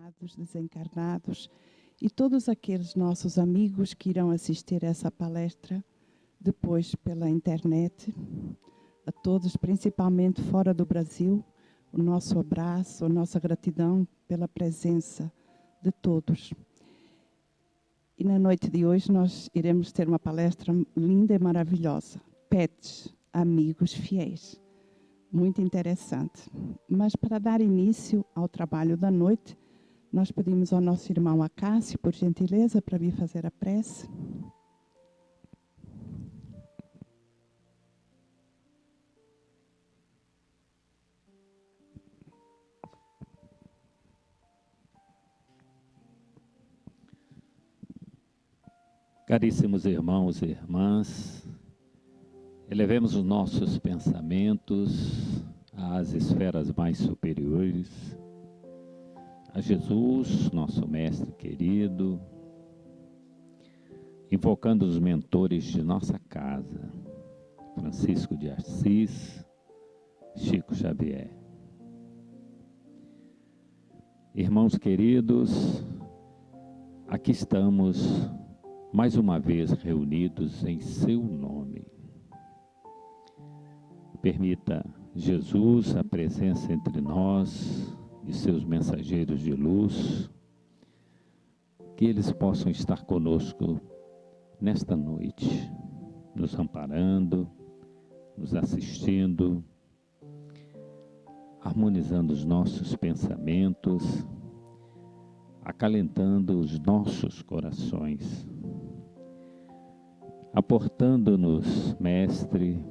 encarnados, desencarnados e todos aqueles nossos amigos que irão assistir a essa palestra depois pela internet. A todos, principalmente fora do Brasil, o nosso abraço, a nossa gratidão pela presença de todos. E na noite de hoje nós iremos ter uma palestra linda e maravilhosa. Pets, amigos fiéis. Muito interessante. Mas para dar início ao trabalho da noite, nós pedimos ao nosso irmão Acácio, por gentileza, para vir fazer a prece. Caríssimos irmãos e irmãs, elevemos os nossos pensamentos às esferas mais superiores, a Jesus, nosso Mestre querido, invocando os mentores de nossa casa, Francisco de Assis, Chico Xavier. Irmãos queridos, aqui estamos mais uma vez reunidos em seu nome. Permita, Jesus, a presença entre nós de seus mensageiros de luz, que eles possam estar conosco nesta noite, nos amparando, nos assistindo, harmonizando os nossos pensamentos, acalentando os nossos corações, aportando-nos, Mestre,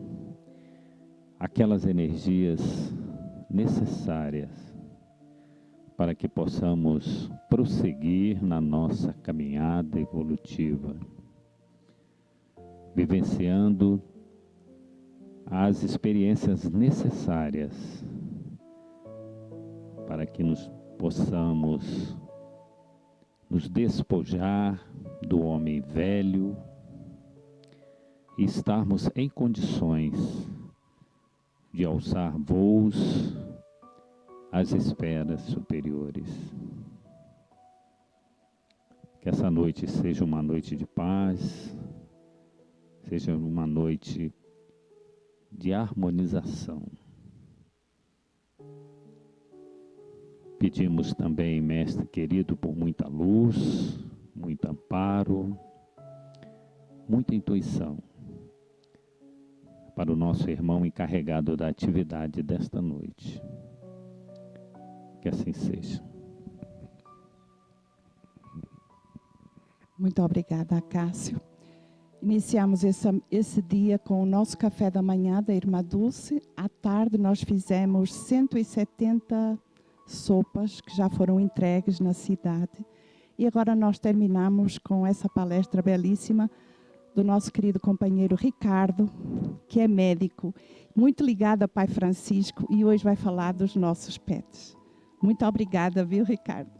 aquelas energias necessárias para que possamos prosseguir na nossa caminhada evolutiva, vivenciando as experiências necessárias para que nos possamos nos despojar do homem velho e estarmos em condições de alçar voos às esferas superiores. Que essa noite seja uma noite de paz, seja uma noite de harmonização. Pedimos também, Mestre querido, por muita luz, muito amparo, muita intuição para o nosso irmão encarregado da atividade desta noite. Que assim seja. Muito obrigada, Acácio. Iniciamos esse dia com o nosso café da manhã da Irmã Dulce. À tarde nós fizemos 170 sopas que já foram entregues na cidade. E agora nós terminamos com essa palestra belíssima do nosso querido companheiro Ricardo, que é médico, muito ligado a Pai Francisco, e hoje vai falar dos nossos pets. Muito obrigada, viu, Ricardo?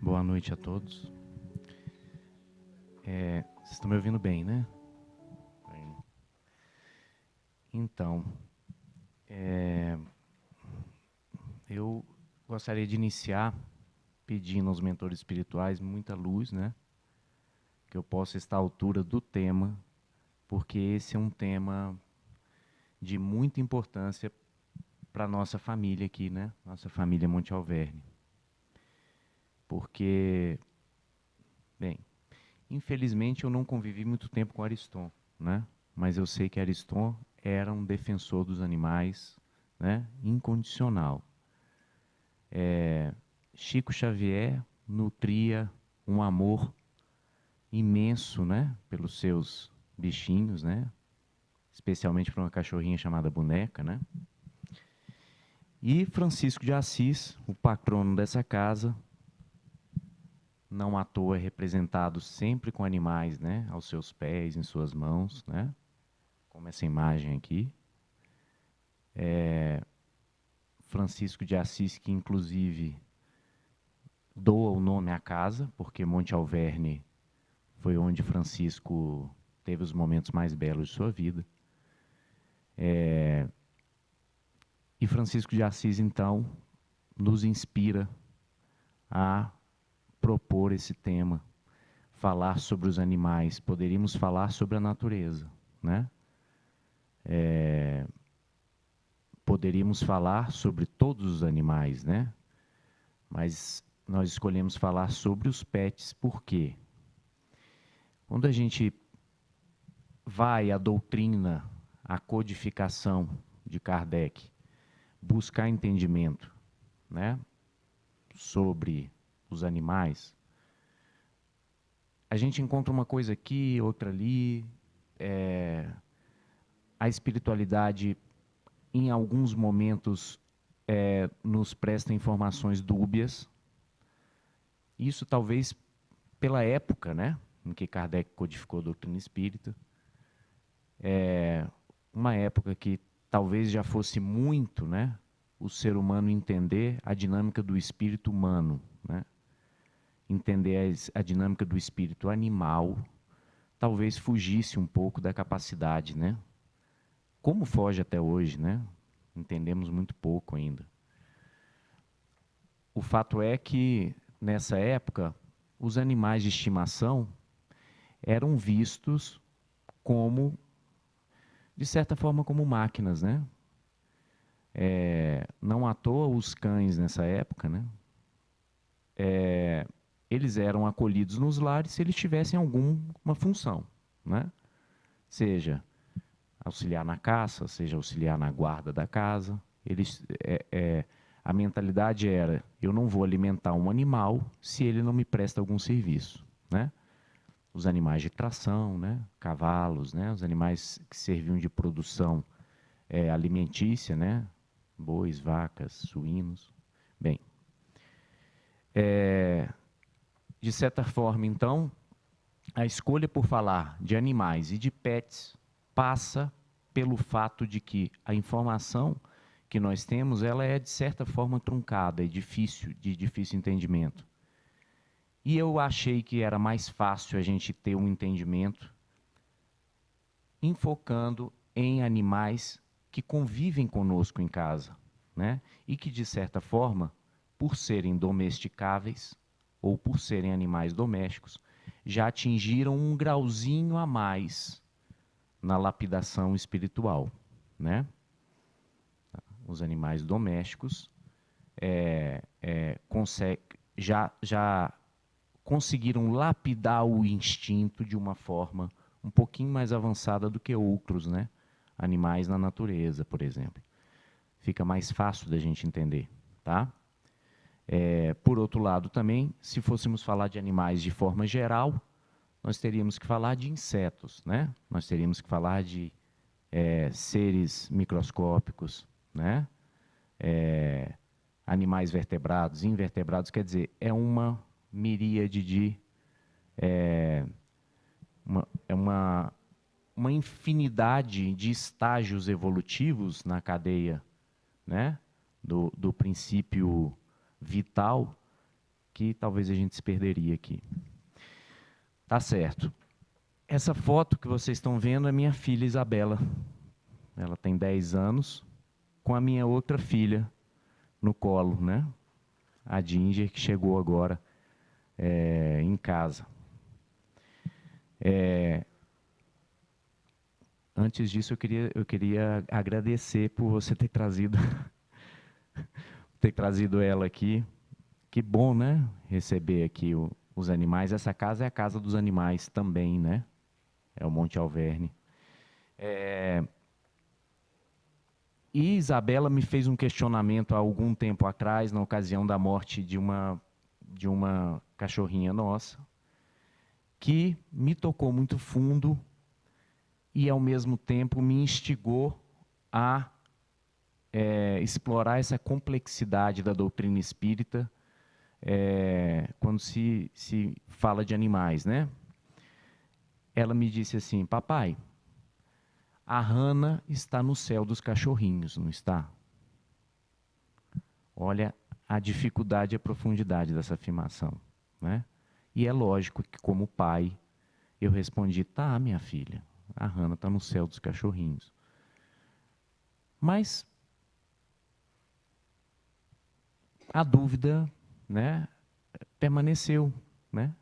Boa noite a todos. Vocês estão me ouvindo bem, né? Então, eu gostaria de iniciar pedindo aos mentores espirituais muita luz, né? Que eu possa estar à altura do tema, porque esse é um tema de muita importância para a nossa família aqui, né? Nossa família Monte Alverne. Porque, bem, infelizmente eu não convivi muito tempo com Ariston, né? Mas eu sei que Ariston era um defensor dos animais, né? Incondicional. Chico Xavier nutria um amor imenso, né? Pelos seus bichinhos, né? Especialmente para uma cachorrinha chamada Boneca, né? E Francisco de Assis, o patrono dessa casa, não à toa é representado sempre com animais, né? Aos seus pés, em suas mãos, né? Como essa imagem aqui. Francisco de Assis, que inclusive doa o nome à casa, porque Monte Alverne foi onde Francisco teve os momentos mais belos de sua vida. E Francisco de Assis, então, nos inspira a propor esse tema, falar sobre os animais. Poderíamos falar sobre a natureza, né? Poderíamos falar sobre todos os animais, né? Mas nós escolhemos falar sobre os pets, por quê? Quando a gente vai à doutrina, à codificação de Kardec, buscar entendimento, né, sobre os animais, a gente encontra uma coisa aqui, outra ali. A espiritualidade, em alguns momentos, nos presta informações dúbias. Isso talvez pela época, né, em que Kardec codificou a doutrina espírita. Uma época que talvez já fosse muito, né, o ser humano entender a dinâmica do espírito humano, né? Entender a dinâmica do espírito animal, talvez fugisse um pouco da capacidade, né? Como foge até hoje, né? Entendemos muito pouco ainda. O fato é que, nessa época, os animais de estimação eram vistos como, de certa forma, como máquinas, né? Não à toa os cães nessa época, né? Eles eram acolhidos nos lares se eles tivessem alguma função, né? Seja auxiliar na caça, seja auxiliar na guarda da casa. A mentalidade era: eu não vou alimentar um animal se ele não me presta algum serviço, né? Os animais de tração, né? Cavalos, né? Os animais que serviam de produção alimentícia, né? Bois, vacas, suínos. Bem, de certa forma, então, a escolha por falar de animais e de pets passa pelo fato de que a informação que nós temos, ela é de certa forma truncada e de difícil entendimento. E eu achei que era mais fácil a gente ter um entendimento enfocando em animais que convivem conosco em casa, né? E que, de certa forma, por serem domesticáveis ou por serem animais domésticos, já atingiram um grauzinho a mais na lapidação espiritual, né? Os animais domésticos já conseguiram lapidar o instinto de uma forma um pouquinho mais avançada do que outros, né? Animais na natureza, por exemplo. Fica mais fácil da gente entender, tá? Por outro lado também, se fôssemos falar de animais de forma geral, nós teríamos que falar de insetos, né? Nós teríamos que falar de seres microscópicos, né? Animais vertebrados, invertebrados, quer dizer, é uma miríade de... uma infinidade de estágios evolutivos na cadeia, né? do princípio vital, que talvez a gente se perderia aqui. Tá certo. Essa foto que vocês estão vendo é minha filha Isabela. Ela tem 10 anos, com a minha outra filha no colo, né? A Ginger, que chegou agora em casa. Antes disso, eu queria agradecer por você ter trazido ela aqui. Que bom, né? Receber aqui os animais. Essa casa é a casa dos animais também, né? É o Monte Alverne. E Isabela me fez um questionamento há algum tempo atrás, na ocasião da morte de uma cachorrinha nossa, que me tocou muito fundo e, ao mesmo tempo, me instigou a explorar essa complexidade da doutrina espírita quando se fala de animais, né? Ela me disse assim: papai, a Hannah está no céu dos cachorrinhos, não está? Olha a dificuldade e a profundidade dessa afirmação, né? E é lógico que, como pai, eu respondi: tá, minha filha, a Hannah está no céu dos cachorrinhos. Mas a dúvida, né, permaneceu, né?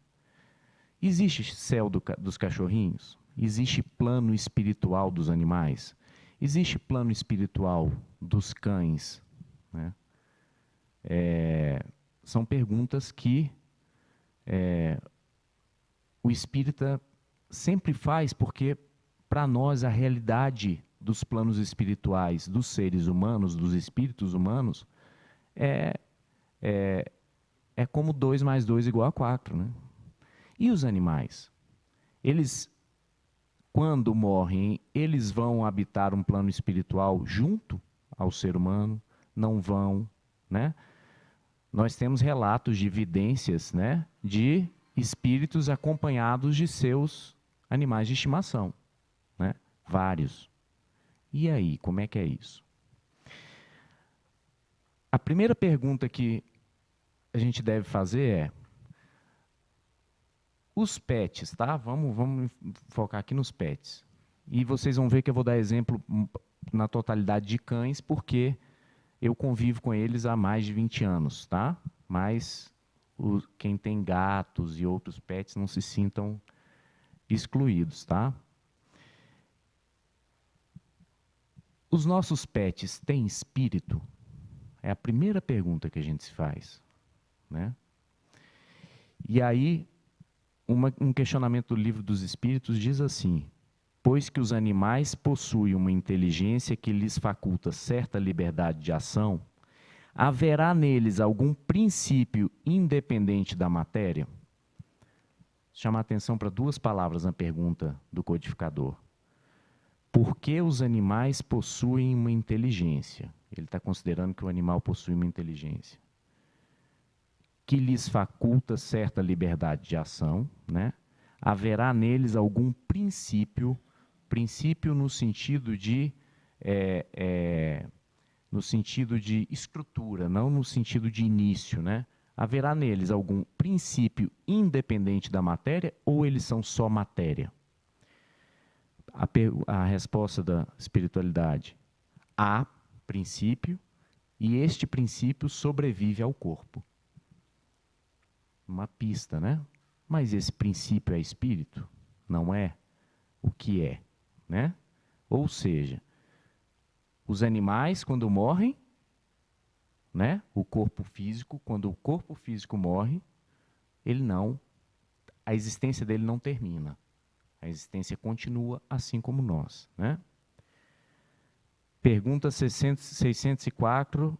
Existe céu dos cachorrinhos? Existe plano espiritual dos animais? Existe plano espiritual dos cães? Né? São perguntas que o espírita sempre faz, porque para nós a realidade dos planos espirituais dos seres humanos, dos espíritos humanos, é como 2 mais 2 igual a 4. Né? E os animais? Eles, quando morrem, eles vão habitar um plano espiritual junto ao ser humano? Não vão, né? Nós temos relatos de evidências, né, de espíritos acompanhados de seus animais de estimação, né? Vários. E aí, como é que é isso? A primeira pergunta que a gente deve fazer é: os pets, tá? Vamos focar aqui nos pets. E vocês vão ver que eu vou dar exemplo na totalidade de cães, porque eu convivo com eles há mais de 20 anos, tá? Mas quem tem gatos e outros pets não se sintam excluídos, tá? Os nossos pets têm espírito? É a primeira pergunta que a gente se faz, né? E aí, um questionamento do Livro dos Espíritos diz assim: pois que os animais possuem uma inteligência que lhes faculta certa liberdade de ação, haverá neles algum princípio independente da matéria? Chama a atenção para 2 palavras na pergunta do codificador. Por que os animais possuem uma inteligência? Ele está considerando que o animal possui uma inteligência que lhes faculta certa liberdade de ação, né? Haverá neles algum princípio no sentido de estrutura, não no sentido de início, né? Haverá neles algum princípio independente da matéria, ou eles são só matéria? A resposta da espiritualidade: há princípio, e este princípio sobrevive ao corpo. Uma pista, né? Mas esse princípio é espírito? Não é? O que é? Né? Ou seja, os animais, quando morrem, né? O corpo físico, quando o corpo físico morre, a existência dele não termina. A existência continua assim como nós, né? Pergunta 604,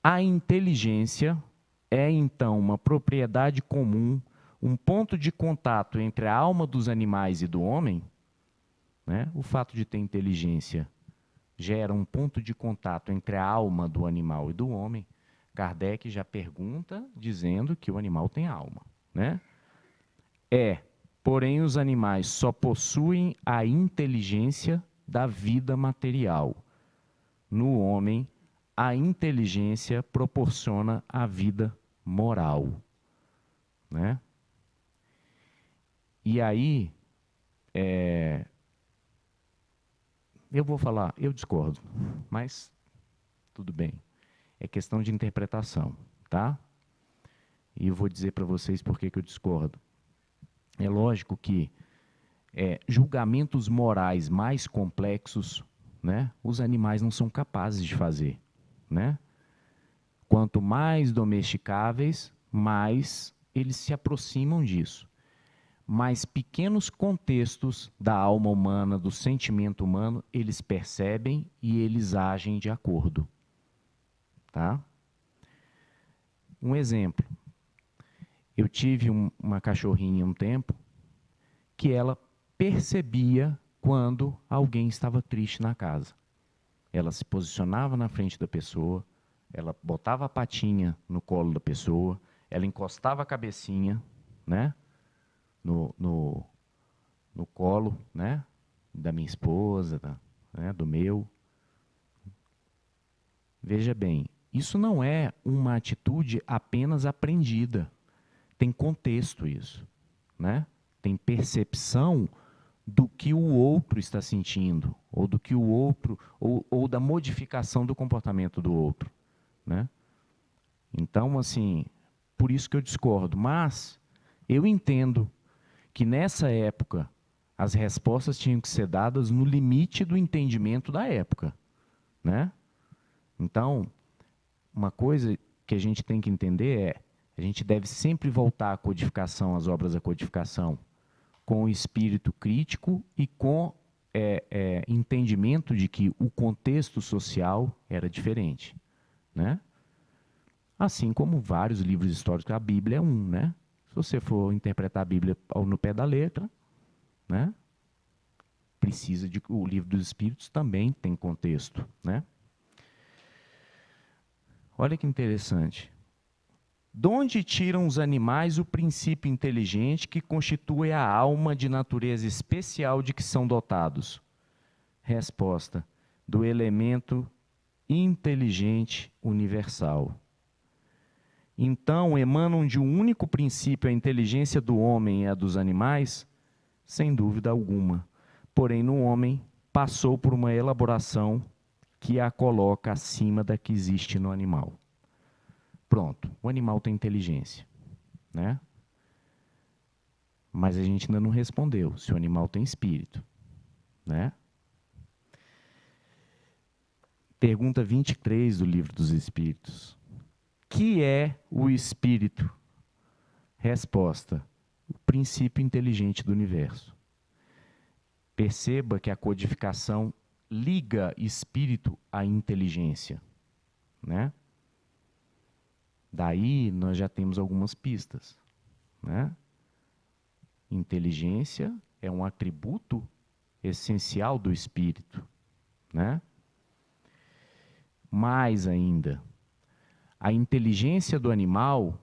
a inteligência é então uma propriedade comum, um ponto de contato entre a alma dos animais e do homem? Né? O fato de ter inteligência gera um ponto de contato entre a alma do animal e do homem. Kardec já pergunta dizendo que o animal tem alma, né? Porém, os animais só possuem a inteligência da vida material. No homem, a inteligência proporciona a vida moral, né? E aí, eu vou falar, eu discordo, mas tudo bem. É questão de interpretação, tá? E eu vou dizer para vocês por que eu discordo. É lógico que julgamentos morais mais complexos, né, os animais não são capazes de fazer, né? Quanto mais domesticáveis, mais eles se aproximam disso. Mas pequenos contextos da alma humana, do sentimento humano, eles percebem e eles agem de acordo. Tá? Um exemplo. Eu tive uma cachorrinha um tempo que ela percebia quando alguém estava triste na casa. Ela se posicionava na frente da pessoa, ela botava a patinha no colo da pessoa, ela encostava a cabecinha, né, no colo, né, da minha esposa, né, do meu. Veja bem, isso não é uma atitude apenas aprendida. Tem contexto isso, né? Tem percepção do que o outro está sentindo, ou do que o outro, ou da modificação do comportamento do outro, né? Então, assim, por isso que eu discordo. Mas eu entendo que nessa época as respostas tinham que ser dadas no limite do entendimento da época, né? Então, uma coisa que a gente tem que entender é, a gente deve sempre voltar à codificação, às obras da codificação, com o espírito crítico e com entendimento de que o contexto social era diferente, né? Assim como vários livros históricos, a Bíblia é um, né? Se você for interpretar a Bíblia no pé da letra, né? Precisa de o livro dos Espíritos também tem contexto, né? Olha que interessante. De onde tiram os animais o princípio inteligente que constitui a alma de natureza especial de que são dotados? Resposta: do elemento inteligente universal. Então, emanam de um único princípio a inteligência do homem e a dos animais? Sem dúvida alguma. Porém, no homem, passou por uma elaboração que a coloca acima da que existe no animal. Pronto, o animal tem inteligência, né? Mas a gente ainda não respondeu se o animal tem espírito, né? Pergunta 23 do Livro dos Espíritos. Que é o espírito? Resposta: o princípio inteligente do universo. Perceba que a codificação liga espírito à inteligência, né? Daí nós já temos algumas pistas, né? Inteligência é um atributo essencial do espírito, né? Mais ainda, a inteligência do animal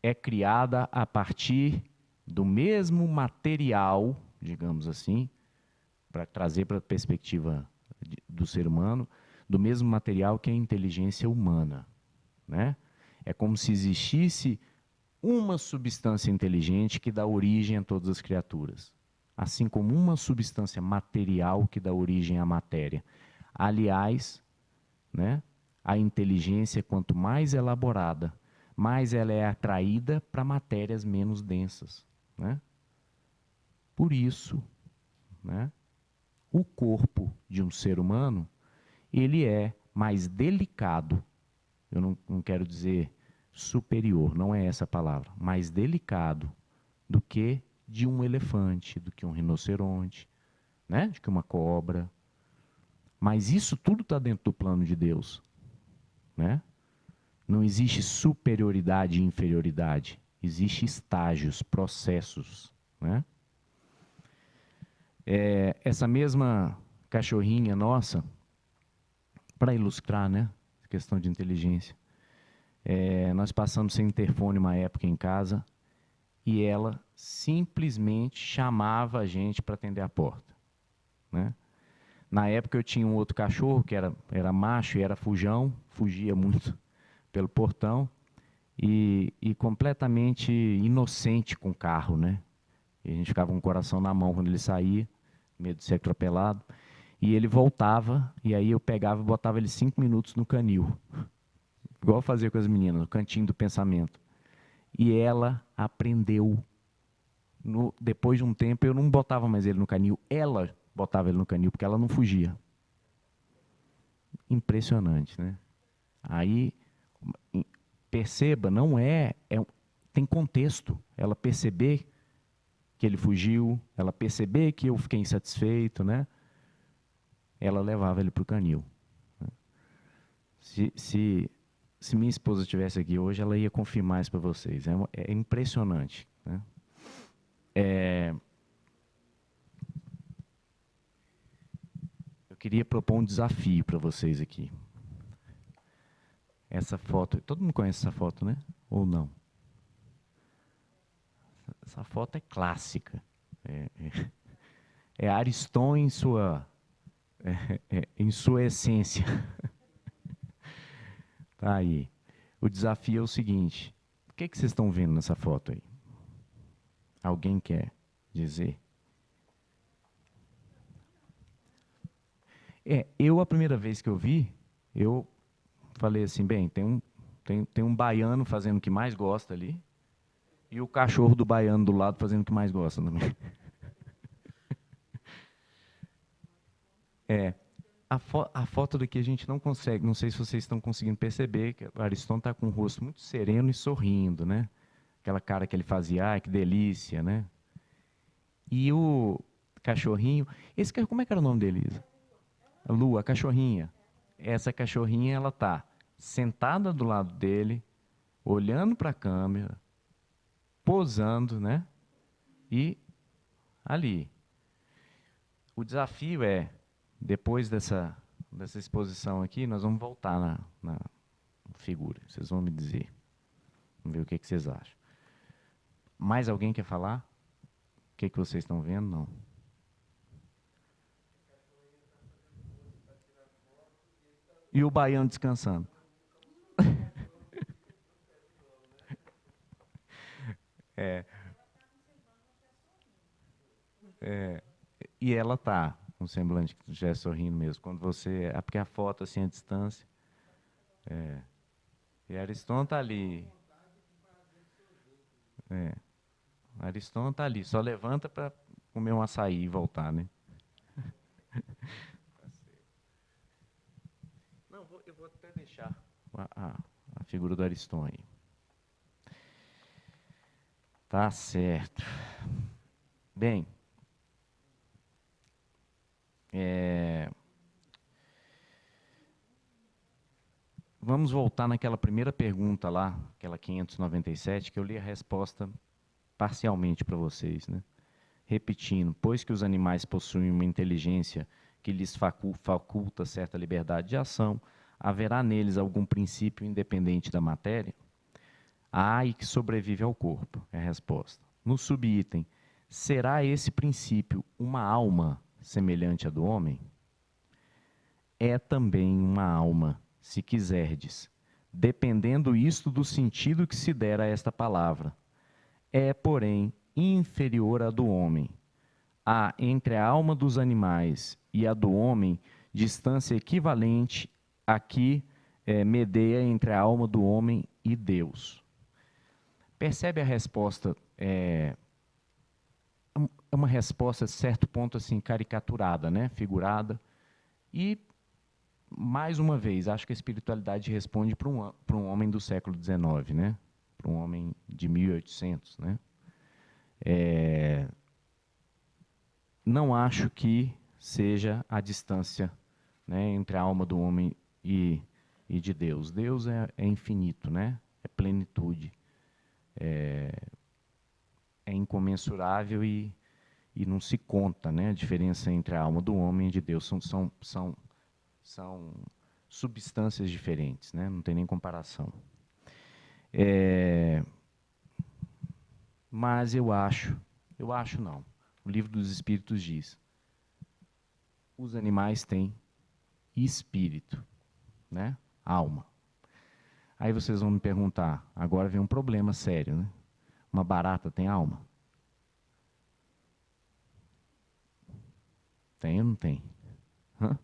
é criada a partir do mesmo material, digamos assim, para trazer para a perspectiva do ser humano, do mesmo material que a inteligência humana, né? É como se existisse uma substância inteligente que dá origem a todas as criaturas, assim como uma substância material que dá origem à matéria. Aliás, né, a inteligência, quanto mais elaborada, mais ela é atraída para matérias menos densas, né? Por isso, né, o corpo de um ser humano, ele é mais delicado. Eu não quero dizer superior, não é essa a palavra, mais delicado do que de um elefante, do que um rinoceronte, né? Do que uma cobra. Mas isso tudo está dentro do plano de Deus, né? Não existe superioridade e inferioridade, existe estágios, processos, né? Essa mesma cachorrinha nossa, para ilustrar, né, a questão de inteligência, nós passamos sem interfone uma época em casa e ela simplesmente chamava a gente para atender a porta, né? Na época eu tinha um outro cachorro que era macho e era fujão, fugia muito pelo portão e completamente inocente com o carro, né? E a gente ficava com o coração na mão quando ele saía, medo de ser atropelado. E ele voltava, e aí eu pegava e botava ele 5 minutos no canil. Igual eu fazia com as meninas, no cantinho do pensamento. E ela aprendeu. Depois de um tempo, eu não botava mais ele no canil, ela botava ele no canil, porque ela não fugia. Impressionante, né? Aí, perceba, não tem contexto. Ela perceber que ele fugiu, ela perceber que eu fiquei insatisfeito, né? Ela levava ele para o canil. Se minha esposa estivesse aqui hoje, ela ia confirmar isso para vocês. É impressionante, né? Eu queria propor um desafio para vocês aqui. Essa foto, todo mundo conhece essa foto, né? Ou não? Essa foto é clássica. É Ariston em sua essência. Tá aí. O desafio é o seguinte. O que vocês estão vendo nessa foto aí? Alguém quer dizer? A primeira vez que eu vi, eu falei assim, bem, tem um baiano fazendo o que mais gosta ali, e o cachorro do baiano do lado fazendo o que mais gosta também. A foto daqui a gente não consegue, não sei se vocês estão conseguindo perceber, que o Ariston está com o rosto muito sereno e sorrindo, né? Aquela cara que ele fazia, ai, que delícia, né? E o cachorrinho, como é que era o nome dele, Isa? A Lu, a cachorrinha. Essa cachorrinha, ela tá sentada do lado dele, olhando para a câmera, posando, né? E ali. O desafio é, depois dessa exposição aqui, nós vamos voltar na figura. Vocês vão me dizer. Vamos ver o que vocês acham. Mais alguém quer falar? O que vocês estão vendo? Não. E o baiano descansando. E ela está com um semblante que já é sorrindo mesmo. Quando você... porque a foto assim à distância. E a Ariston está ali. A Ariston está ali. Só levanta para comer um açaí e voltar, né? Não, eu vou até deixar a figura do Ariston aí. Tá certo. Bem, vamos voltar naquela primeira pergunta lá, aquela 597, que eu li a resposta parcialmente para vocês, né? Repetindo, pois que os animais possuem uma inteligência que lhes faculta certa liberdade de ação, haverá neles algum princípio independente da matéria? Há e que sobrevive ao corpo, é a resposta. No subitem, será esse princípio uma alma semelhante à do homem? É também uma alma, se quiserdes, dependendo isto do sentido que se der a esta palavra. É, porém, inferior à do homem. Há entre a alma dos animais e a do homem distância equivalente a que medeia entre a alma do homem e Deus. Percebe a resposta? É uma resposta, a certo ponto, assim, caricaturada, né? Figurada. E, mais uma vez, acho que a espiritualidade responde para um homem do século XIX, né? Para um homem de 1800, né? Não acho que seja a distância, né, entre a alma do homem e de Deus. Deus é infinito, né? É plenitude. É incomensurável e não se conta, né? A diferença entre a alma do homem e de Deus. São substâncias diferentes, né? Não tem nem comparação. Mas eu acho não. O Livro dos Espíritos diz: os animais têm espírito, né? Alma. Aí vocês vão me perguntar, agora vem um problema sério, né? Uma barata tem alma? Tem ou não tem? Hã?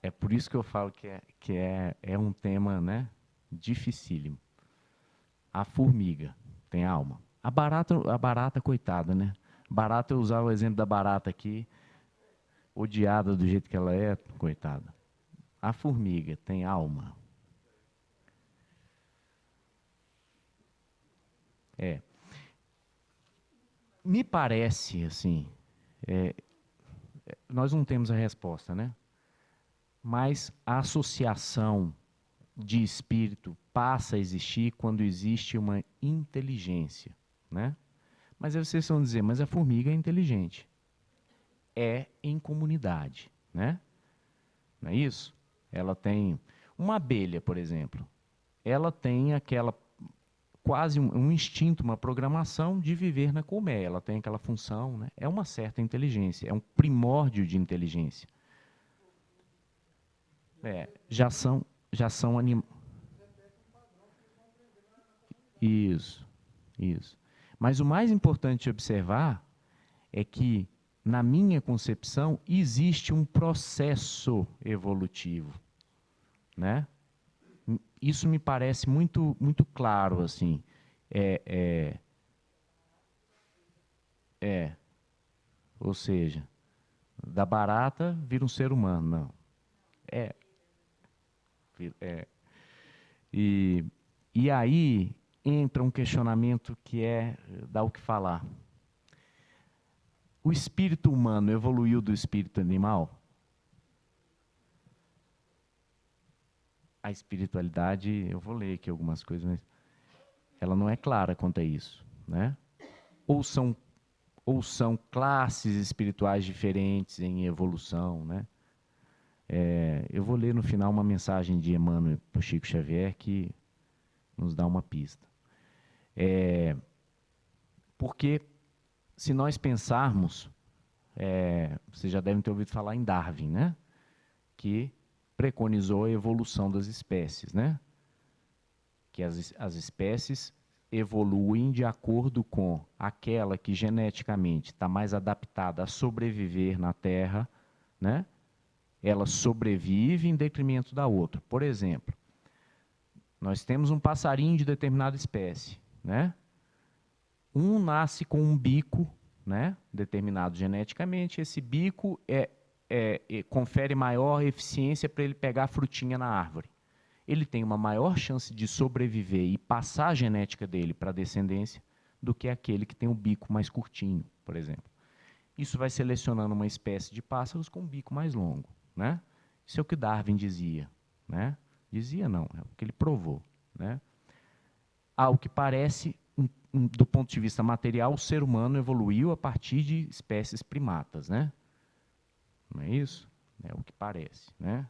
É por isso que eu falo que é um tema, né, dificílimo. A formiga tem alma. A barata, coitada, né? Barata, eu usava o exemplo da barata aqui, odiada do jeito que ela é, coitada. A formiga tem alma? Me parece, assim, nós não temos a resposta, né? Mas a associação de espírito passa a existir quando existe uma inteligência, né? Mas aí vocês vão dizer, mas a formiga é inteligente. É em comunidade, né? Não é isso? Ela tem... Uma abelha, por exemplo, ela tem aquela... quase um instinto, uma programação de viver na colmeia. Ela tem aquela função, né? É uma certa inteligência, é um primórdio de inteligência. Já são animais. Isso. Mas o mais importante de observar é que, na minha concepção, existe um processo evolutivo, né? Isso me parece muito, muito claro, assim. Ou seja, da barata vira um ser humano, não. E aí entra um questionamento que dá o que falar. O espírito humano evoluiu do espírito animal? A espiritualidade, eu vou ler aqui algumas coisas, mas ela não é clara quanto a isso, né? Ou são classes espirituais diferentes em evolução, né? Eu vou ler no final uma mensagem de Emmanuel para o Chico Xavier que nos dá uma pista. Porque se nós pensarmos, vocês já devem ter ouvido falar em Darwin, né? Que preconizou a evolução das espécies, né? Que as espécies evoluem de acordo com aquela que geneticamente está mais adaptada a sobreviver na Terra, né? Ela sobrevive em detrimento da outra. Por exemplo, nós temos um passarinho de determinada espécie, né? Um nasce com um bico, né? Determinado geneticamente, esse bico confere maior eficiência para ele pegar a frutinha na árvore. Ele tem uma maior chance de sobreviver e passar a genética dele para a descendência do que aquele que tem o bico mais curtinho, por exemplo. Isso vai selecionando uma espécie de pássaros com um bico mais longo, né? Isso é o que Darwin dizia, né? Dizia não, é o que ele provou, né? Ao que parece, do ponto de vista material, o ser humano evoluiu a partir de espécies primatas, né? Não é isso? É o que parece, né?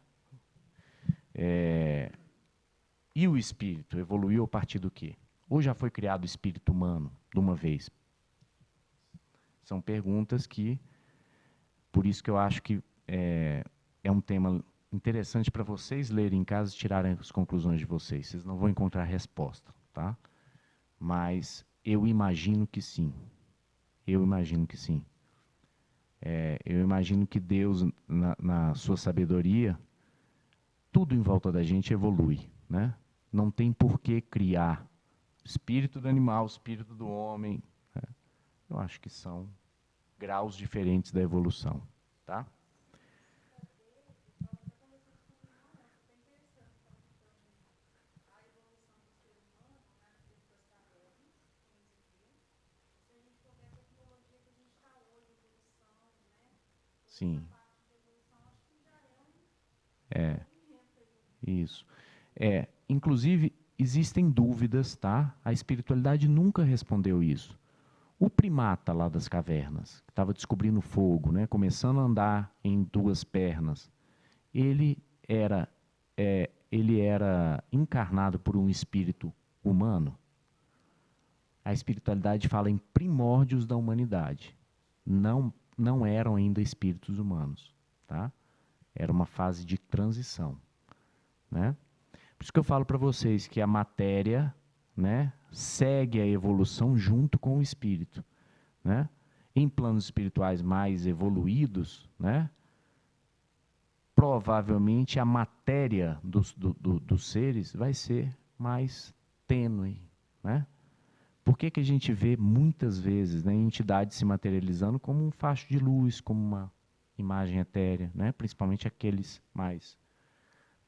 E o espírito evoluiu a partir do quê? Ou já foi criado o espírito humano de uma vez? São perguntas que, por isso que eu acho que é um tema interessante para vocês lerem em casa e tirarem as conclusões de vocês. Vocês não vão encontrar resposta, tá? Mas eu imagino que sim. Eu imagino que sim. Eu imagino que Deus, na sua sabedoria, tudo em volta da gente evolui, né? Não tem por que criar espírito do animal, espírito do homem. Né? Eu acho que são graus diferentes da evolução, tá? Sim. Isso. Inclusive, existem dúvidas, tá? A espiritualidade nunca respondeu isso. O primata lá das cavernas, que estava descobrindo fogo, né? Começando a andar em duas pernas, ele era encarnado por um espírito humano? A espiritualidade fala em primórdios da humanidade. Não eram ainda espíritos humanos, tá? Era uma fase de transição, né? Por isso que eu falo para vocês que a matéria, né, segue a evolução junto com o espírito, né? Em planos espirituais mais evoluídos, né, provavelmente a matéria dos seres vai ser mais tênue, né? Por que a gente vê muitas vezes, né, entidades se materializando como um facho de luz, como uma imagem etérea, né? Principalmente aqueles mais...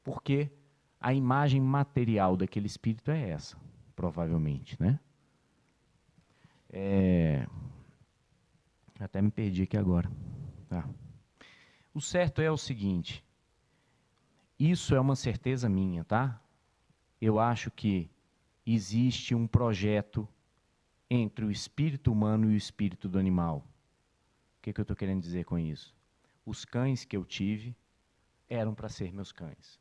Porque a imagem material daquele espírito é essa, provavelmente, né? Até me perdi aqui agora. Tá. O certo é o seguinte, isso é uma certeza minha, tá? Eu acho que existe um projeto entre o espírito humano e o espírito do animal. O que eu estou querendo dizer com isso? Os cães que eu tive eram para ser meus cães,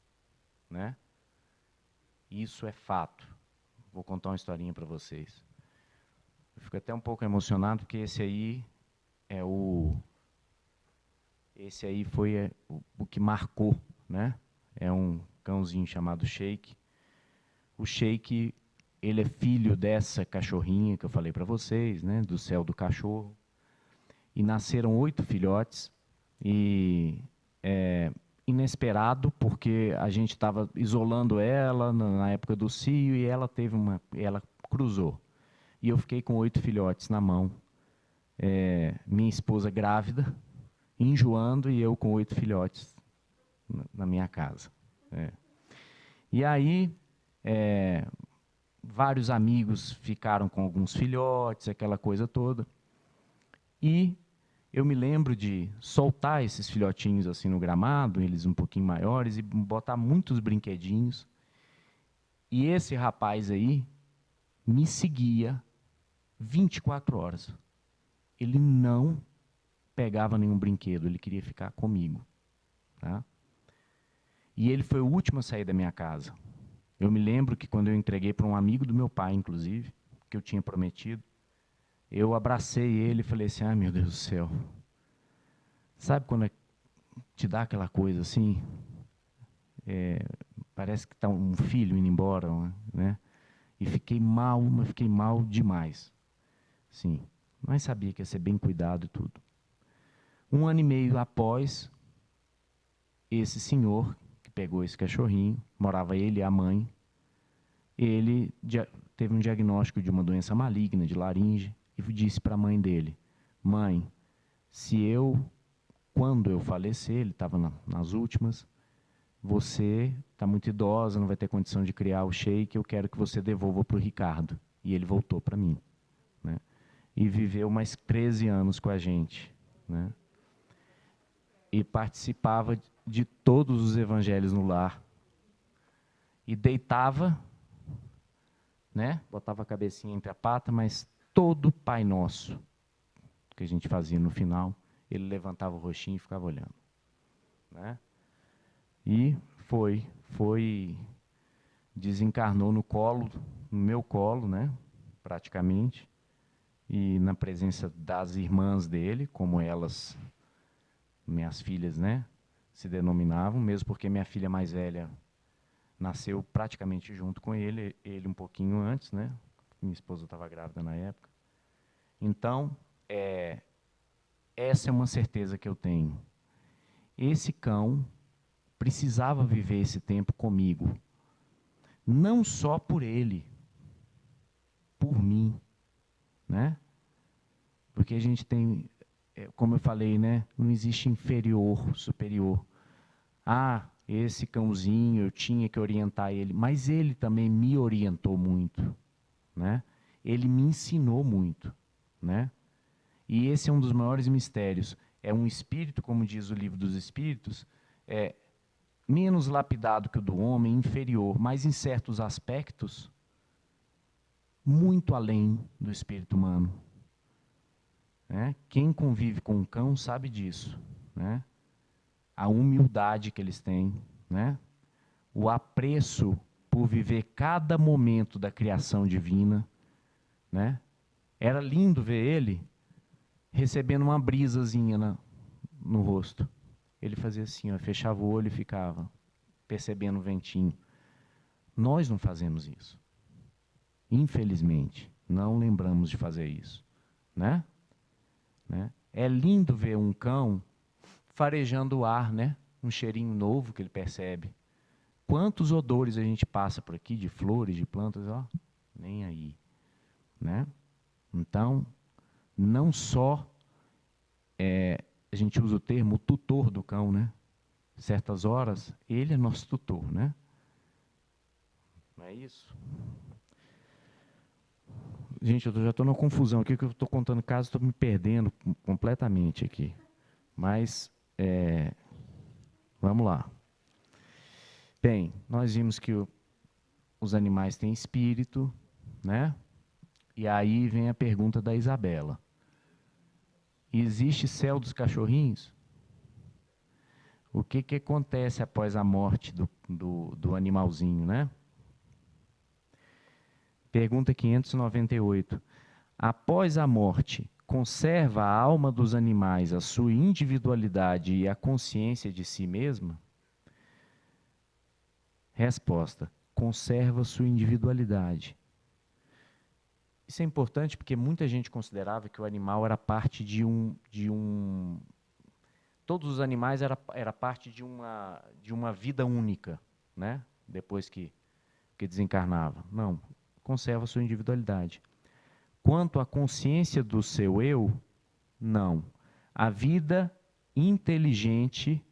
né? Isso é fato. Vou contar uma historinha para vocês. Eu fico até um pouco emocionado porque esse aí foi o que marcou, né, é um cãozinho chamado Shake. O Shake, ele é filho dessa cachorrinha que eu falei para vocês, né, do céu do cachorro. E nasceram 8 filhotes. E inesperado, porque a gente estava isolando ela na época do cio e ela cruzou. E eu fiquei com 8 filhotes na mão. Minha esposa grávida, enjoando, e eu com 8 filhotes na minha casa. E aí, vários amigos ficaram com alguns filhotes, aquela coisa toda. E eu me lembro de soltar esses filhotinhos assim no gramado, eles um pouquinho maiores, e botar muitos brinquedinhos. E esse rapaz aí me seguia 24 horas. Ele não pegava nenhum brinquedo, ele queria ficar comigo. Tá? E ele foi o último a sair da minha casa. Eu me lembro que quando eu entreguei para um amigo do meu pai, inclusive, que eu tinha prometido, eu abracei ele e falei assim, meu Deus do céu. Sabe quando te dá aquela coisa assim? Parece que está um filho indo embora, né? E fiquei mal, mas fiquei mal demais. Sim, mas sabia que ia ser bem cuidado e tudo. 1 ano e meio após, esse senhor que pegou esse cachorrinho, morava ele e a mãe, ele teve um diagnóstico de uma doença maligna, de laringe, e disse para a mãe dele, mãe, quando eu falecer, ele estava nas últimas, você está muito idosa, não vai ter condição de criar o Shake, eu quero que você devolva para o Ricardo. E ele voltou para mim. Né? E viveu mais 13 anos com a gente. Né? E participava de todos os evangelhos no lar. E deitava, né? Botava a cabecinha entre a pata, mas todo Pai Nosso que a gente fazia no final, ele levantava o rostinho e ficava olhando. Né? E desencarnou no meu colo, né? Praticamente, e na presença das irmãs dele, como elas, minhas filhas, né? Se denominavam, mesmo porque minha filha mais velha nasceu praticamente junto com ele um pouquinho antes, né? Minha esposa estava grávida na época. Então, essa é uma certeza que eu tenho. Esse cão precisava viver esse tempo comigo. Não só por ele, por mim. Né? Porque a gente tem, como eu falei, né? Não existe inferior, superior. Esse cãozinho, eu tinha que orientar ele. Mas ele também me orientou muito. Né? Ele me ensinou muito. Né? E esse é um dos maiores mistérios. É um espírito, como diz o livro dos Espíritos, menos lapidado que o do homem, inferior, mas em certos aspectos, muito além do espírito humano. Né? Quem convive com um cão sabe disso. Né? A humildade que eles têm, né? O apreço por viver cada momento da criação divina. Né? Era lindo ver ele recebendo uma brisazinha no rosto. Ele fazia assim, fechava o olho e ficava percebendo o ventinho. Nós não fazemos isso. Infelizmente, não lembramos de fazer isso. Né? É lindo ver um cão farejando o ar, né? Um cheirinho novo que ele percebe. Quantos odores a gente passa por aqui, de flores, de plantas, nem aí. Né? Então, não só a gente usa o termo tutor do cão, né? Certas horas, ele é nosso tutor, né? Não é isso? Gente, eu já estou numa confusão aqui, que eu estou contando casos, estou me perdendo completamente aqui. Mas, vamos lá. Bem, nós vimos que os animais têm espírito, né? E aí vem a pergunta da Isabela. Existe céu dos cachorrinhos? O que acontece após a morte do animalzinho, né? Pergunta 598. Após a morte, conserva a alma dos animais a sua individualidade e a consciência de si mesma? Resposta: conserva sua individualidade. Isso é importante porque muita gente considerava que o animal era parte de um todos os animais era parte de uma vida única, né? Depois que desencarnava. Não, conserva sua individualidade. Quanto à consciência do seu eu, não. A vida inteligente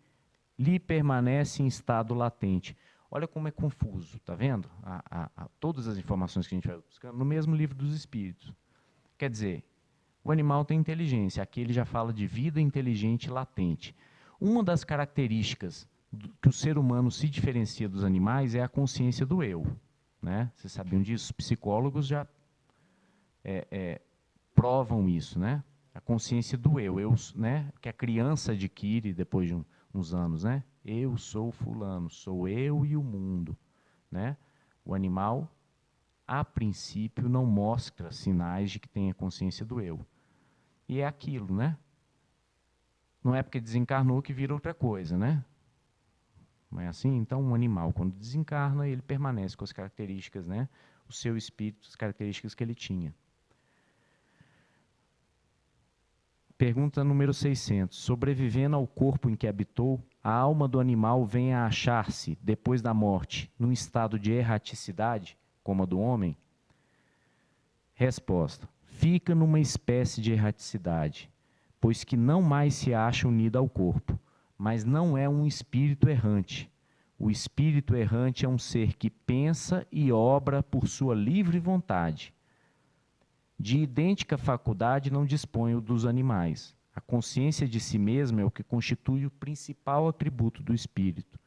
lhe permanece em estado latente. Olha como é confuso, tá vendo? Todas as informações que a gente vai buscando no mesmo livro dos Espíritos. Quer dizer, o animal tem inteligência, aqui ele já fala de vida inteligente latente. Uma das características que o ser humano se diferencia dos animais é a consciência do eu. Né? Vocês sabiam disso? Os psicólogos já provam isso, né? A consciência do eu, né? Que a criança adquire depois de uns anos, né? Eu sou fulano, sou eu e o mundo, né? O animal, a princípio, não mostra sinais de que tenha consciência do eu. E é aquilo, né? Não é porque desencarnou que vira outra coisa, né? Não é assim? Então, um animal, quando desencarna, ele permanece com as características, né? O seu espírito, as características que ele tinha. Pergunta número 600. Sobrevivendo ao corpo em que habitou, a alma do animal vem a achar-se, depois da morte, num estado de erraticidade, como a do homem? Resposta: fica numa espécie de erraticidade, pois que não mais se acha unida ao corpo, mas não é um espírito errante. O espírito errante é um ser que pensa e obra por sua livre vontade. De idêntica faculdade não dispõe o dos animais. A consciência de si mesmo é o que constitui o principal atributo do espírito.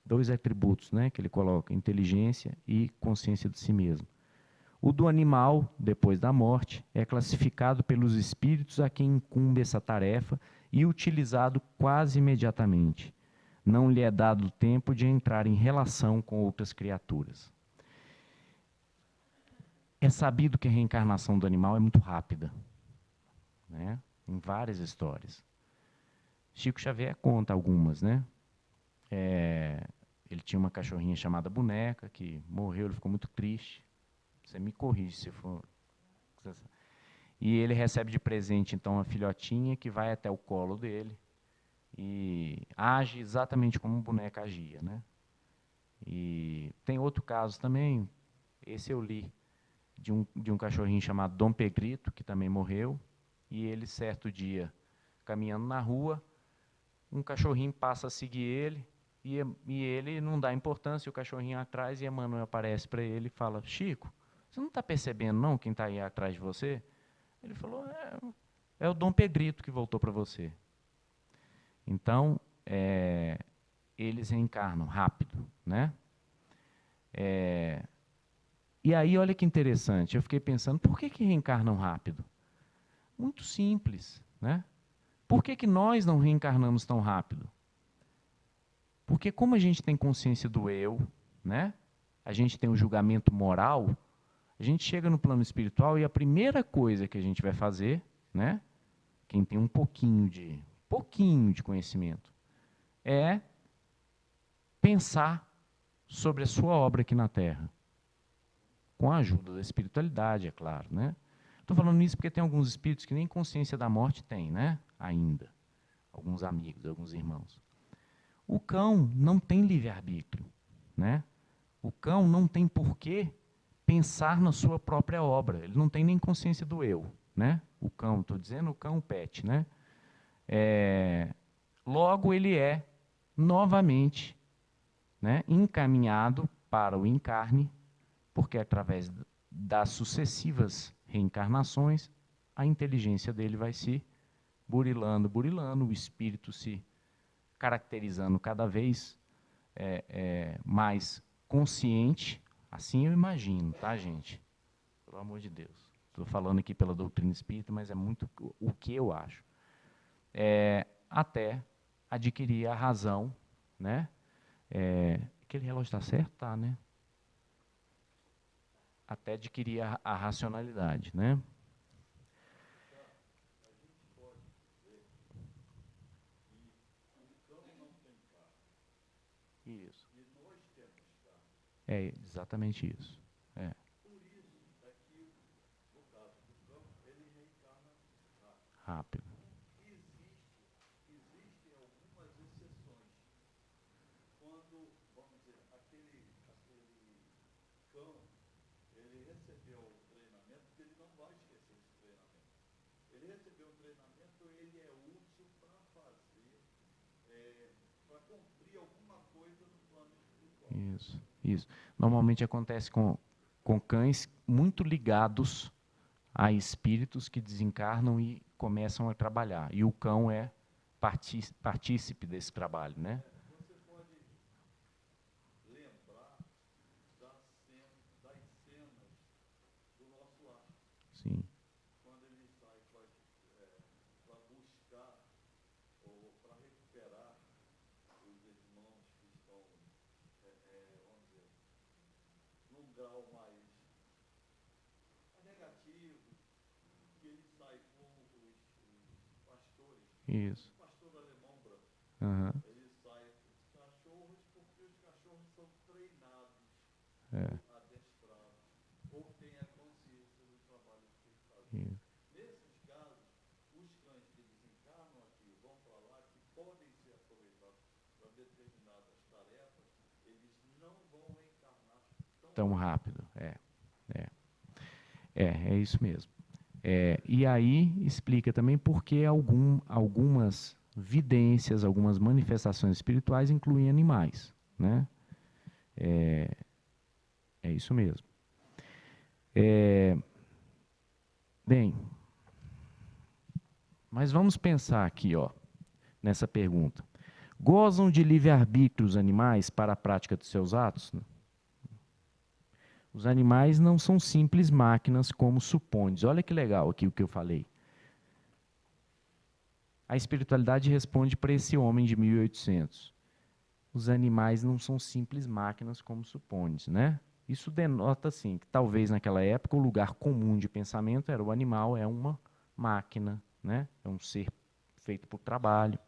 2 atributos, né, que ele coloca: inteligência e consciência de si mesmo. O do animal, depois da morte, é classificado pelos espíritos a quem incumbe essa tarefa e utilizado quase imediatamente. Não lhe é dado tempo de entrar em relação com outras criaturas. É sabido que a reencarnação do animal é muito rápida, né? Em várias histórias. Chico Xavier conta algumas, né? Ele tinha uma cachorrinha chamada Boneca, que morreu, ele ficou muito triste. Você me corrige se for... E ele recebe de presente, então, a filhotinha que vai até o colo dele e age exatamente como Boneca agia, né? E tem outro caso também, esse eu li, de um cachorrinho chamado Dom Pegrito, que também morreu, e ele, certo dia, caminhando na rua, um cachorrinho passa a seguir ele, e ele não dá importância, o cachorrinho atrás, e Emmanuel aparece para ele e fala: Chico, você não está percebendo não quem está aí atrás de você? Ele falou: é o Dom Pegrito que voltou para você. Então, eles reencarnam rápido, né? E aí, olha que interessante, eu fiquei pensando, por que reencarnam rápido? Muito simples, né? Por que nós não reencarnamos tão rápido? Porque como a gente tem consciência do eu, né? A gente tem o julgamento moral, a gente chega no plano espiritual e a primeira coisa que a gente vai fazer, né? Quem tem um pouquinho de conhecimento, é pensar sobre a sua obra aqui na Terra. Com a ajuda da espiritualidade, é claro, né? Estou falando isso porque tem alguns espíritos que nem consciência da morte têm, né? Ainda. Alguns amigos, alguns irmãos. O cão não tem livre-arbítrio, né? O cão não tem porquê pensar na sua própria obra. Ele não tem nem consciência do eu, né? O cão, estou dizendo o cão, o pet, né? Logo, ele é novamente, né, encaminhado para o encarne, porque através das sucessivas reencarnações, a inteligência dele vai se burilando, o espírito se caracterizando cada vez mais consciente. Assim eu imagino, tá, gente? Pelo amor de Deus. Estou falando aqui pela doutrina espírita, mas é muito o que eu acho. Até adquirir a razão, né? Aquele relógio está certo? Tá, né? Até adquirir a racionalidade, né? Isso. É exatamente isso. É. Rápido. Isso, isso. Normalmente acontece com cães muito ligados a espíritos que desencarnam e começam a trabalhar. E o cão é partícipe desse trabalho, né? Sim. Isso. Uhum. É. Isso. Tão rápido, é isso mesmo. E aí explica também por que algumas vidências, algumas manifestações espirituais incluem animais, né? É isso mesmo. Bem, mas vamos pensar aqui, ó, nessa pergunta. Gozam de livre-arbítrio os animais para a prática dos seus atos? Os animais não são simples máquinas como supões. Olha que legal aqui o que eu falei. A espiritualidade responde para esse homem de 1800. Os animais não são simples máquinas como supões, né? Isso denota, assim, que talvez naquela época o lugar comum de pensamento era o animal é uma máquina, né? É um ser feito por trabalho.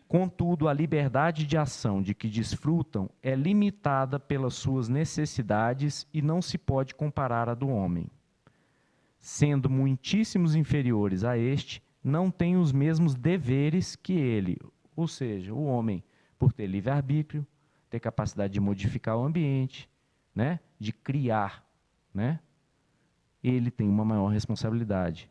Contudo, a liberdade de ação de que desfrutam é limitada pelas suas necessidades e não se pode comparar à do homem. Sendo muitíssimos inferiores a este, não têm os mesmos deveres que ele, ou seja, o homem, por ter livre-arbítrio, ter capacidade de modificar o ambiente, né, de criar, né, ele tem uma maior responsabilidade.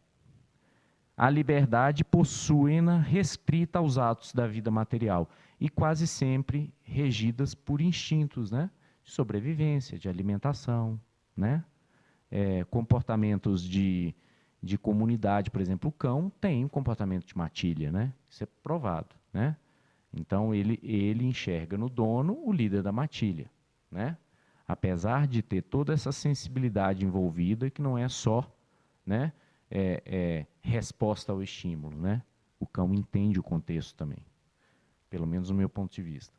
A liberdade possui-na restrita aos atos da vida material e quase sempre regidas por instintos, né, de sobrevivência, de alimentação, né, comportamentos de comunidade, por exemplo, o cão tem um comportamento de matilha, né, isso é provado, né, então ele enxerga no dono o líder da matilha, né, apesar de ter toda essa sensibilidade envolvida que não é só, né, resposta ao estímulo, né? O cão entende o contexto também, pelo menos no meu ponto de vista.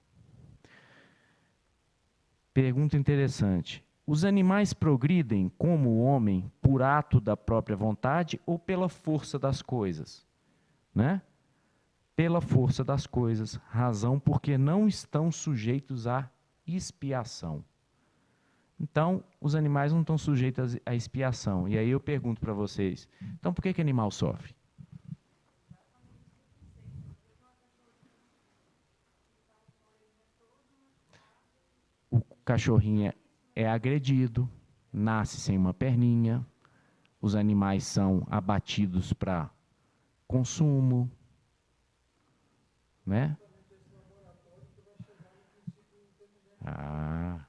Pergunta interessante. Os animais progridem como o homem por ato da própria vontade ou pela força das coisas? Né? Pela força das coisas, razão porque não estão sujeitos à expiação. Então, os animais não estão sujeitos à expiação. E aí eu pergunto para vocês, então por que animal sofre? O cachorrinho é agredido, nasce sem uma perninha, os animais são abatidos para consumo, né? Ah.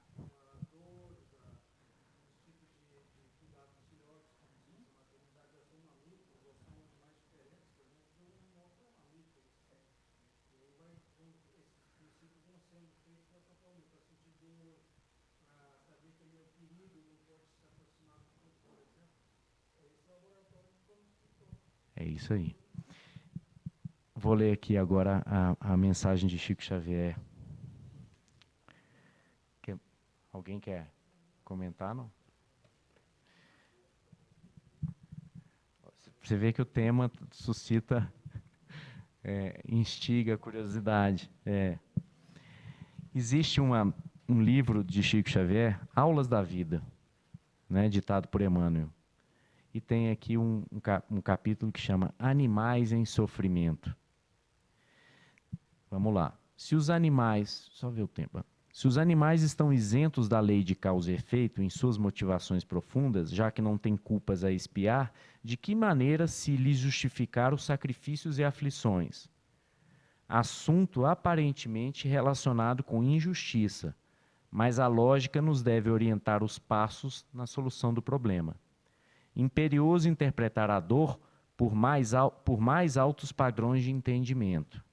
É isso aí. Vou ler aqui agora a mensagem de Chico Xavier. Alguém quer comentar, não? Você vê que o tema suscita, instiga a curiosidade. Existe uma um livro de Chico Xavier, Aulas da Vida, né, ditado por Emmanuel. E tem aqui um capítulo que chama Animais em Sofrimento. Vamos lá. Se os animais... Só ver o tempo. Se os animais estão isentos da lei de causa e efeito em suas motivações profundas, já que não têm culpas a expiar, de que maneira se lhes justificar os sacrifícios e aflições? Assunto aparentemente relacionado com injustiça, mas a lógica nos deve orientar os passos na solução do problema. Imperioso interpretar a dor por mais altos padrões de entendimento.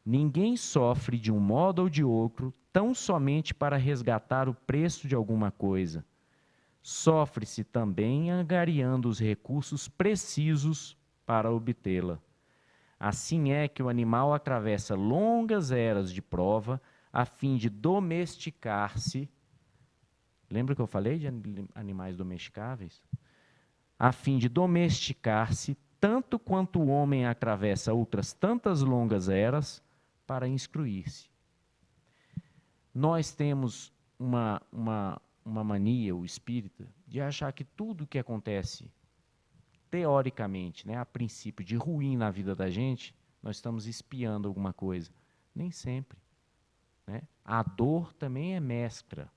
Ninguém sofre de um modo ou de outro tão somente para resgatar o preço de alguma coisa. Sofre-se também angariando os recursos precisos para obtê-la. Assim é que o animal atravessa longas eras de prova a fim de domesticar-se. Lembra que eu falei de animais domesticáveis? A fim de domesticar-se tanto quanto o homem atravessa outras tantas longas eras para instruir-se. Nós temos uma mania, o espírita, de achar que tudo que acontece, teoricamente, né, a princípio, de ruim na vida da gente, nós estamos espiando alguma coisa. Nem sempre. Né? A dor também é mescla.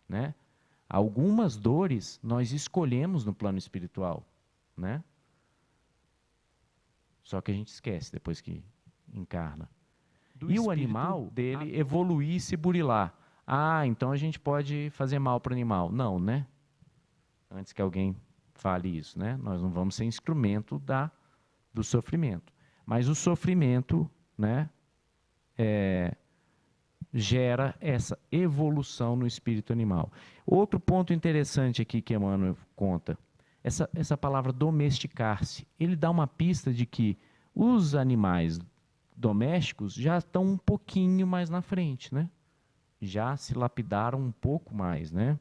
Né? Algumas dores nós escolhemos no plano espiritual. Né? Só que a gente esquece depois que encarna. E o animal dele evoluir e se burilar. Ah, então a gente pode fazer mal para o animal. Não, né? Antes que alguém fale isso, né? Nós não vamos ser instrumento do sofrimento. Mas o sofrimento, né, gera essa evolução no espírito animal. Outro ponto interessante aqui que Emmanuel conta, essa palavra domesticar-se, ele dá uma pista de que os animais domésticos já estão um pouquinho mais na frente, né? Já se lapidaram um pouco mais, né?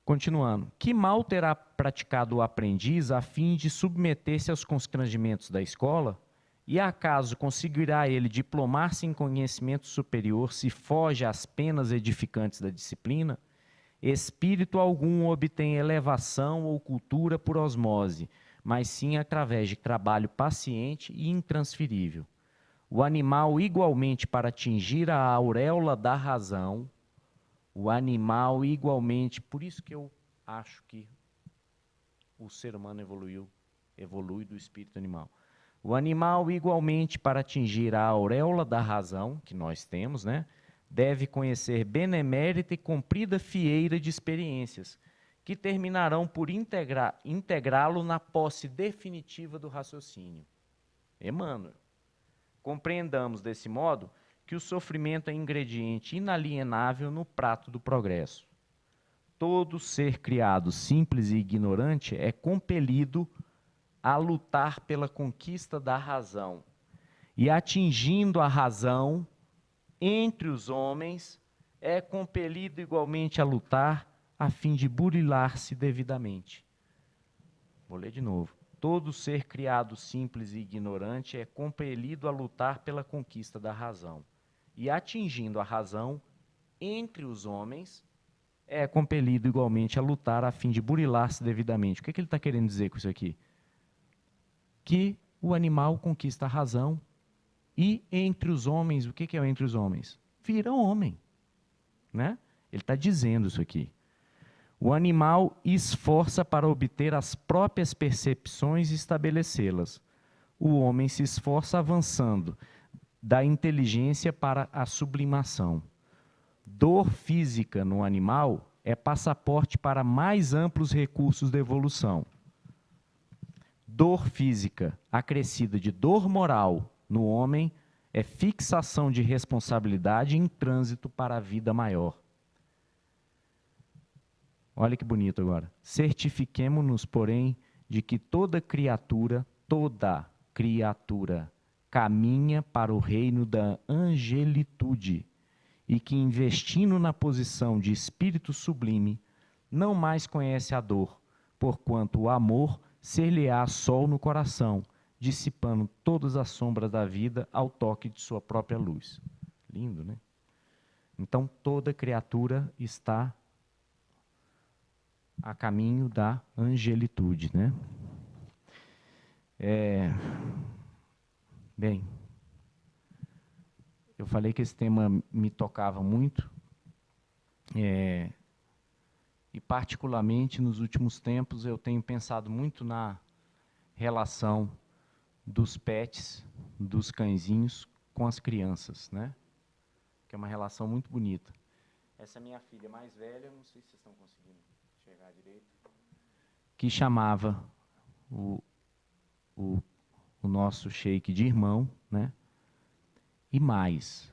Continuando. Que mal terá praticado o aprendiz a fim de submeter-se aos constrangimentos da escola? E acaso conseguirá ele diplomar-se em conhecimento superior se foge às penas edificantes da disciplina? Espírito algum obtém elevação ou cultura por osmose, mas sim através de trabalho paciente e intransferível. O animal, igualmente, para atingir a auréola da razão, por isso que eu acho que o ser humano evolui do espírito animal. O animal, igualmente, para atingir a auréola da razão, que nós temos, né, deve conhecer benemérita e comprida fieira de experiências, que terminarão por integrá-lo na posse definitiva do raciocínio. Emmanuel. Compreendamos, desse modo, que o sofrimento é ingrediente inalienável no prato do progresso. Todo ser criado simples e ignorante é compelido a lutar pela conquista da razão. E atingindo a razão, entre os homens, é compelido igualmente a lutar a fim de burilar-se devidamente. Vou ler de novo. Todo ser criado simples e ignorante é compelido a lutar pela conquista da razão. E atingindo a razão, entre os homens, é compelido igualmente a lutar a fim de burilar-se devidamente. O que ele está querendo dizer com isso aqui? Que o animal conquista a razão e entre os homens, o que é o entre os homens? Vira homem. Né? Ele está dizendo isso aqui. O animal esforça para obter as próprias percepções e estabelecê-las. O homem se esforça avançando da inteligência para a sublimação. Dor física no animal é passaporte para mais amplos recursos de evolução. Dor física acrescida de dor moral no homem é fixação de responsabilidade em trânsito para a vida maior. Olha que bonito agora. Certifiquemo-nos, porém, de que toda criatura, caminha para o reino da angelitude e que, investindo na posição de espírito sublime, não mais conhece a dor, porquanto o amor ser-lhe-á sol no coração, dissipando todas as sombras da vida ao toque de sua própria luz. Lindo, né? Então, toda criatura está a caminho da angelitude, né? Bem, eu falei que esse tema me tocava muito, e particularmente nos últimos tempos eu tenho pensado muito na relação dos pets, dos cãezinhos com as crianças, né? Que é uma relação muito bonita. Essa é minha filha mais velha, não sei se vocês estão conseguindo enxergar direito, que chamava o nosso Sheik de irmão, né? E mais,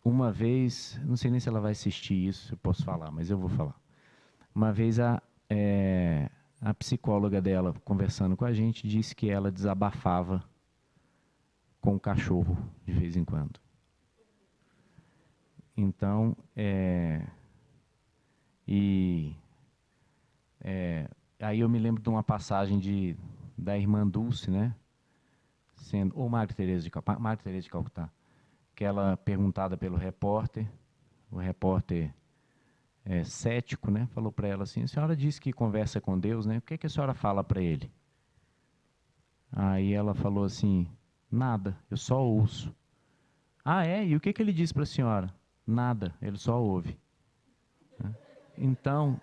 uma vez, não sei nem se ela vai assistir isso, eu posso falar, mas eu vou falar. Uma vez a psicóloga dela, conversando com a gente, disse que ela desabafava com o cachorro de vez em quando. Então, aí eu me lembro de uma passagem da irmã Dulce, né? Ou Maria Teresa de Calcutá, que ela, perguntada pelo repórter, o repórter cético, né, falou para ela assim: a senhora disse que conversa com Deus, né? O que a senhora fala para ele? Aí ela falou assim: nada, eu só ouço. Ah, é? E o que ele disse para a senhora? Nada, ele só ouve. Então,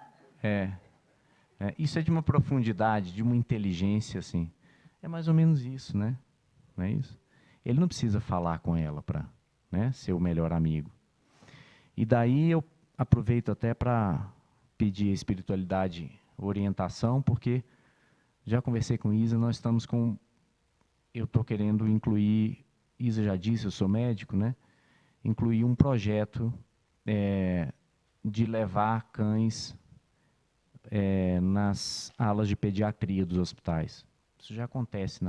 isso é de uma profundidade, de uma inteligência, assim. É mais ou menos isso, né? Não é isso? Ele não precisa falar com ela para, né, ser o melhor amigo. E daí eu aproveito até para pedir a espiritualidade orientação, porque já conversei com Isa, nós estamos com... Eu estou querendo incluir, Isa já disse, eu sou médico, né? Incluir um projeto de levar cães nas alas de pediatria dos hospitais. Isso já acontece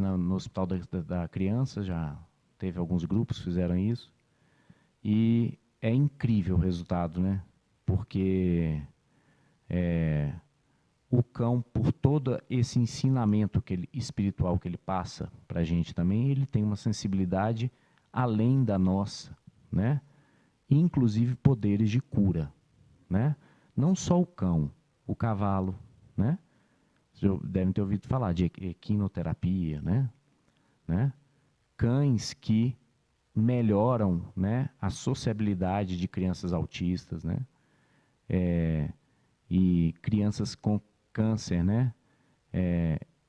no Hospital da Criança, já teve alguns grupos que fizeram isso. E é incrível o resultado, né? Porque o cão, por todo esse ensinamento espiritual que ele passa para a gente também, ele tem uma sensibilidade além da nossa, né? Inclusive poderes de cura, né? Não só o cão, o cavalo, né? Vocês devem ter ouvido falar de equinoterapia, né? Cães que melhoram, né, a sociabilidade de crianças autistas, né? E crianças com câncer, né?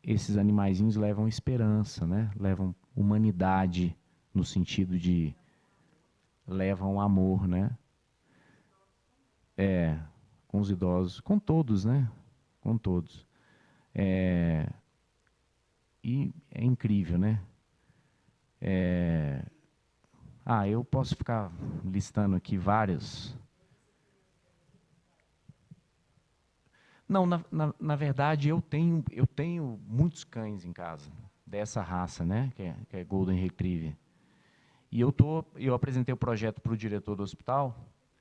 Esses animaizinhos levam esperança, né? Levam humanidade no sentido de levam amor, né? Com os idosos, com todos, né? Com todos. E é incrível, né? Eu posso ficar listando aqui vários. Não, na verdade, eu tenho muitos cães em casa, dessa raça, né? Que é Golden Retriever. E eu apresentei o projeto para o diretor do hospital,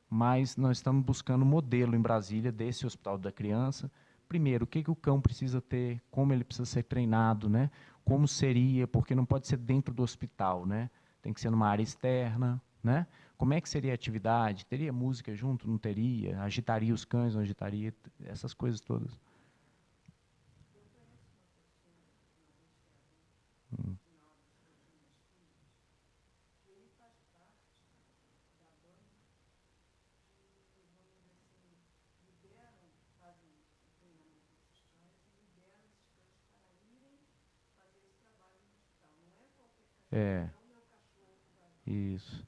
mas nós estamos buscando um modelo em Brasília desse Hospital da Criança. Primeiro, o que o cão precisa ter, como ele precisa ser treinado, né? Como seria, porque não pode ser dentro do hospital, né? Tem que ser numa área externa, né? Como é que seria a atividade? Teria música junto? Não teria? Agitaria os cães? Não agitaria? Essas coisas todas. Isso.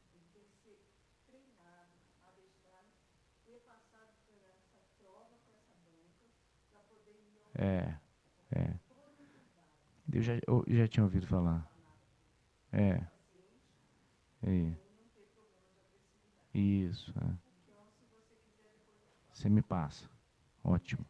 Eu já tinha ouvido falar. Isso. Você me passa. Ótimo.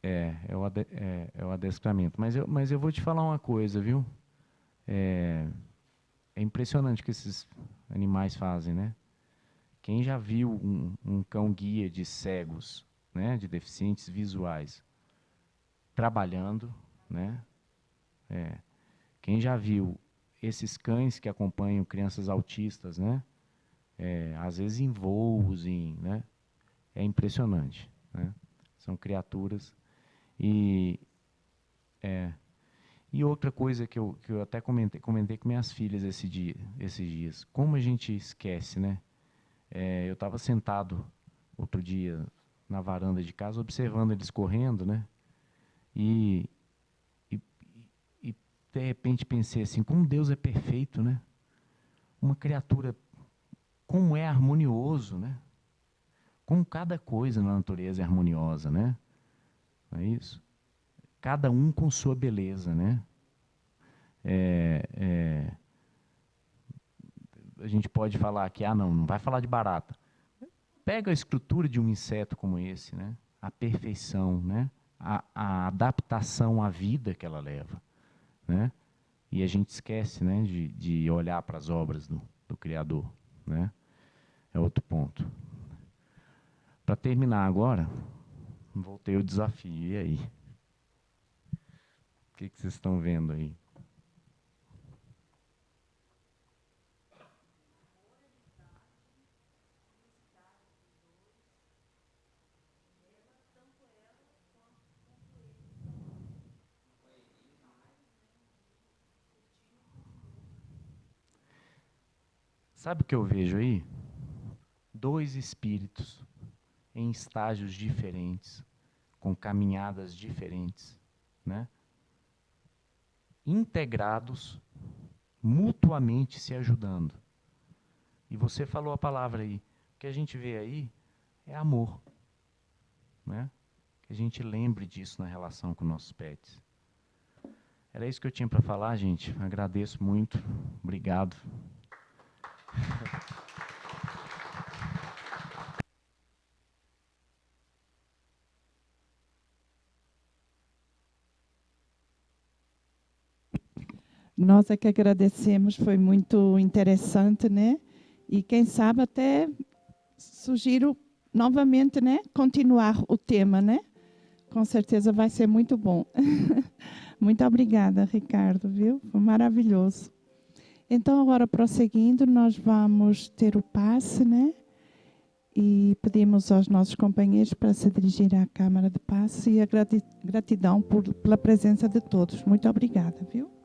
É o adestramento. Mas eu vou te falar uma coisa, viu? É impressionante o que esses animais fazem, né? Quem já viu um cão-guia de cegos, né, de deficientes visuais, trabalhando, né? Quem já viu esses cães que acompanham crianças autistas, né? Às vezes em voos, né? É impressionante, né? São criaturas. E outra coisa que eu até comentei com minhas filhas esses dias, como a gente esquece, né? Eu estava sentado outro dia na varanda de casa, observando eles correndo, né? E de repente pensei assim, como Deus é perfeito, né? Uma criatura, como é harmonioso, né? Como cada coisa na natureza é harmoniosa, né? Não é isso? Cada um com sua beleza, né? A gente pode falar que, não vai falar de barata. Pega a estrutura de um inseto como esse, né? A perfeição, né? A adaptação à vida que ela leva, né? E a gente esquece, né, de olhar para as obras do Criador, né? É outro ponto. Para terminar agora, voltei ao desafio. E aí? O que vocês estão vendo aí? Sabe o que eu vejo aí? 2 espíritos em estágios diferentes, com caminhadas diferentes, né? Integrados, mutuamente se ajudando. E você falou a palavra aí. O que a gente vê aí é amor, né? Que a gente lembre disso na relação com nossos pets. Era isso que eu tinha para falar, gente. Agradeço muito. Obrigado. Nós é que agradecemos, foi muito interessante, né? E quem sabe até sugiro novamente, né? Continuar o tema, né? Com certeza vai ser muito bom. Muito obrigada, Ricardo, viu? Foi maravilhoso. Então, agora prosseguindo, nós vamos ter o passe, né? E pedimos aos nossos companheiros para se dirigir à Câmara de Passe e a gratidão pela presença de todos. Muito obrigada, viu?